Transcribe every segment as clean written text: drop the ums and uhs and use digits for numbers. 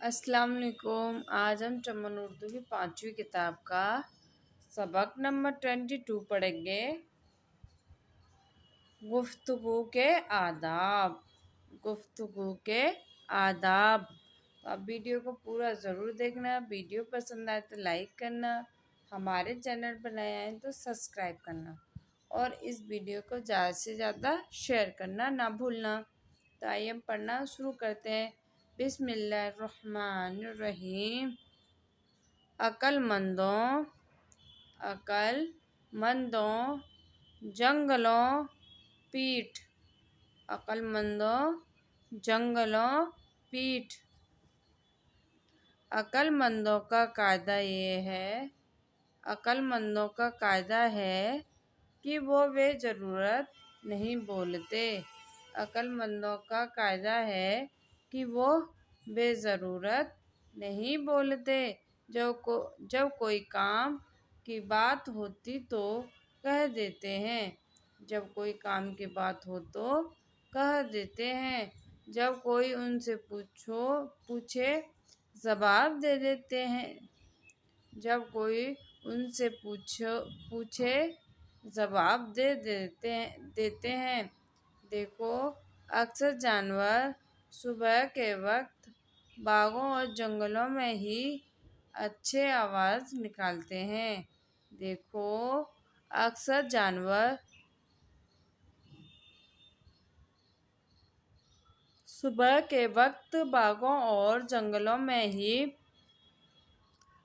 अस्सलाम वालेकुम। आज हम चमन उर्दू की 5वीं किताब का सबक नंबर 22 पढ़ेंगे। गुफ्तगू के आदाब। गुफ्तगू के आदाब। तो आप वीडियो को पूरा ज़रूर देखना। वीडियो पसंद आए तो लाइक करना, हमारे चैनल पर नए आए तो सब्सक्राइब करना और इस वीडियो को ज़्यादा से ज़्यादा शेयर करना ना भूलना। तो आइए हम पढ़ना शुरू करते हैं। बिस्मिल्लाहिर्रहमानिर्रहीम। अक्लमंदों अक्लमंदों जंगलों पीठ। अक्लमंदों जंगलों पीठ। अक्लमंदों का कायदा ये है अक्लमंदों का कायदा है कि वो बेज़रूरत नहीं बोलते। अक्लमंदों का कायदा है कि वो बेज़रूरत नहीं बोलते। जब कोई काम की बात होती तो कह देते हैं। जब कोई काम की बात हो तो कह देते हैं। जब कोई उनसे पूछे जवाब दे देते हैं। जब कोई उनसे पूछे जवाब देते हैं। देखो, अक्सर जानवर सुबह के वक्त बागों और जंगलों में ही अच्छे आवाज़ निकालते हैं। देखो, अक्सर जानवर सुबह के वक्त बागों और जंगलों में ही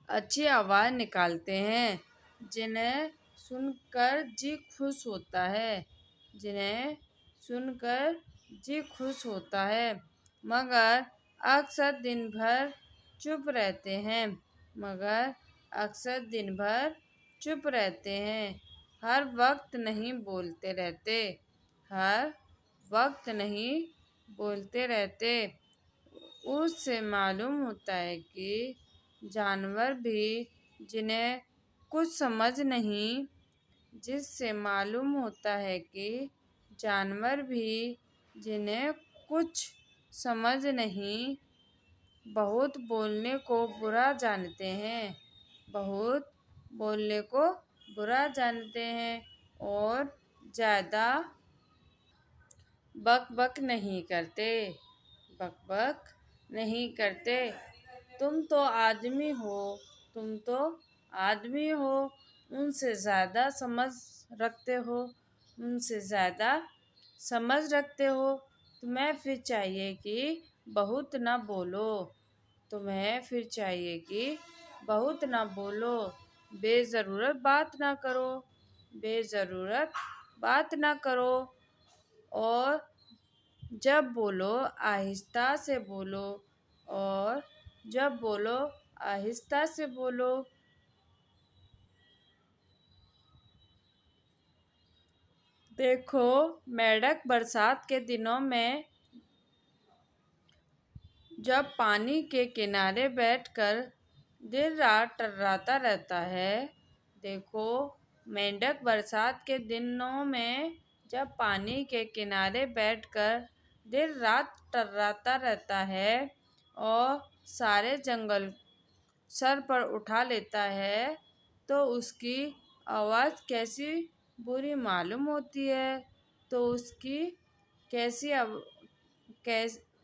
अच्छी आवाज़ निकालते हैं, जिन्हें सुनकर जी खुश होता है। जिन्हें सुनकर जी खुश होता है, मगर अक्सर दिन भर चुप रहते हैं। मगर अक्सर दिन भर चुप रहते हैं। हर वक्त नहीं बोलते रहते। हर वक्त नहीं बोलते रहते। उससे मालूम होता है कि जानवर भी जिन्हें कुछ समझ नहीं जिससे मालूम होता है कि जानवर भी जिन्हें कुछ समझ नहीं बहुत बोलने को बुरा जानते हैं। बहुत बोलने को बुरा जानते हैं और ज़्यादा बक बक नहीं करते। बक बक नहीं करते। तुम तो आदमी हो। तुम तो आदमी हो। उनसे ज़्यादा समझ रखते हो। उनसे ज़्यादा समझ रखते हो। तुम्हें फिर चाहिए कि बहुत ना बोलो। तुम्हें फिर चाहिए कि बहुत ना बोलो। बेज़रूरत बात ना करो। बेज़रूरत बात ना करो। और जब बोलो आहिस्ता से बोलो। और जब बोलो आहिस्ता से बोलो। देखो, मेंढक बरसात के दिनों में जब पानी के किनारे बैठकर दिन रात टर्राता रहता है। देखो, मेंढक बरसात के दिनों में जब पानी के किनारे बैठकर दिन रात टर्राता रहता है और सारे जंगल सर पर उठा लेता है, तो उसकी आवाज़ कैसी बुरी मालूम होती है। तो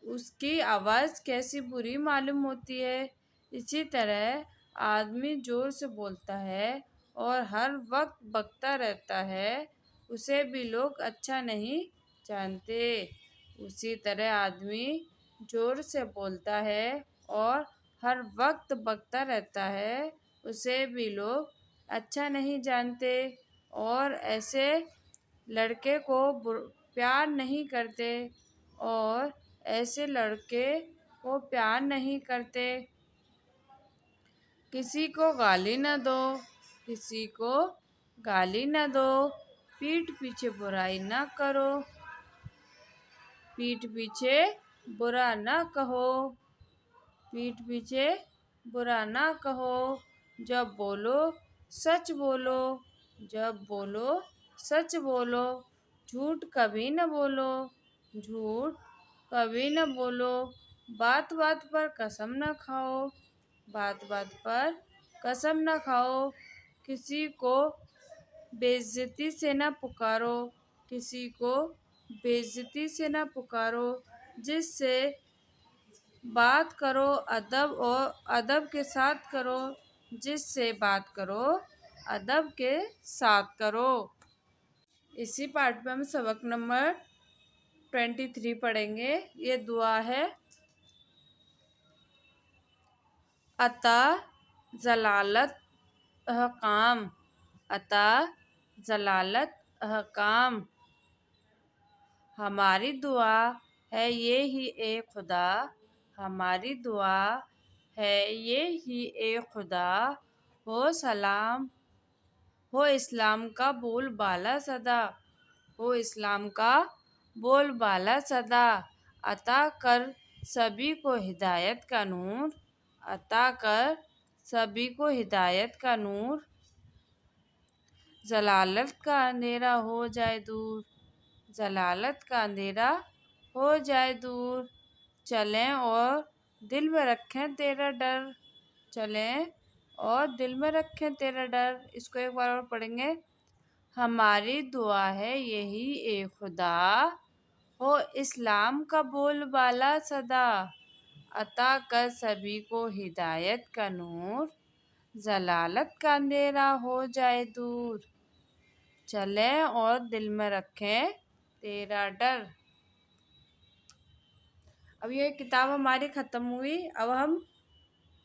उसकी आवाज़ कैसी बुरी मालूम होती है। इसी तरह आदमी ज़ोर से बोलता है और हर वक्त बकता रहता है, उसे भी लोग अच्छा नहीं जानते। उसी तरह आदमी ज़ोर से बोलता है और हर वक्त बकता रहता है, उसे भी लोग अच्छा नहीं जानते और ऐसे लड़के को प्यार नहीं करते। और ऐसे लड़के को प्यार नहीं करते। किसी को गाली न दो। किसी को गाली न दो। पीठ पीछे बुराई न करो। पीठ पीछे बुरा न कहो। पीठ पीछे बुरा न कहो। जब बोलो सच बोलो। जब बोलो सच बोलो। झूठ कभी न बोलो। झूठ कभी न बोलो। बात बात पर कसम न खाओ, बात बात पर कसम न खाओ, किसी को बेइज्जती से न पुकारो, किसी को बेइज्जती से न पुकारो, जिससे बात करो अदब के साथ करो, जिससे बात करो अदब के साथ करो। इसी पार्ट में हम सबक नंबर 23 पढ़ेंगे। ये दुआ है। अता जलालत अहकाम, अता जलालत अहकाम, हमारी दुआ है ये ही ए खुदा, हमारी दुआ है ये ही ए खुदा, हो सलाम हो इस्लाम का बोल बाला सदा, हो इस्लाम का बोल बाला सदा, अता कर सभी को हिदायत का नूर, अता कर सभी को हिदायत का नूर, जलालत का अंधेरा हो जाए दूर, जलालत का अंधेरा हो जाए दूर, चलें और दिल में रखें तेरा डर, चलें और दिल में रखें तेरा डर। इसको एक बार और पढ़ेंगे। हमारी दुआ है यही ए खुदा, हो इस्लाम का बोलबाला सदा, अता कर सभी को हिदायत का नूर, जलालत का अंधेरा हो जाए दूर, चलें और दिल में रखें तेरा डर। अब ये किताब हमारी ख़त्म हुई। अब हम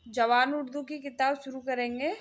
जवान उर्दू की किताब शुरू करेंगे।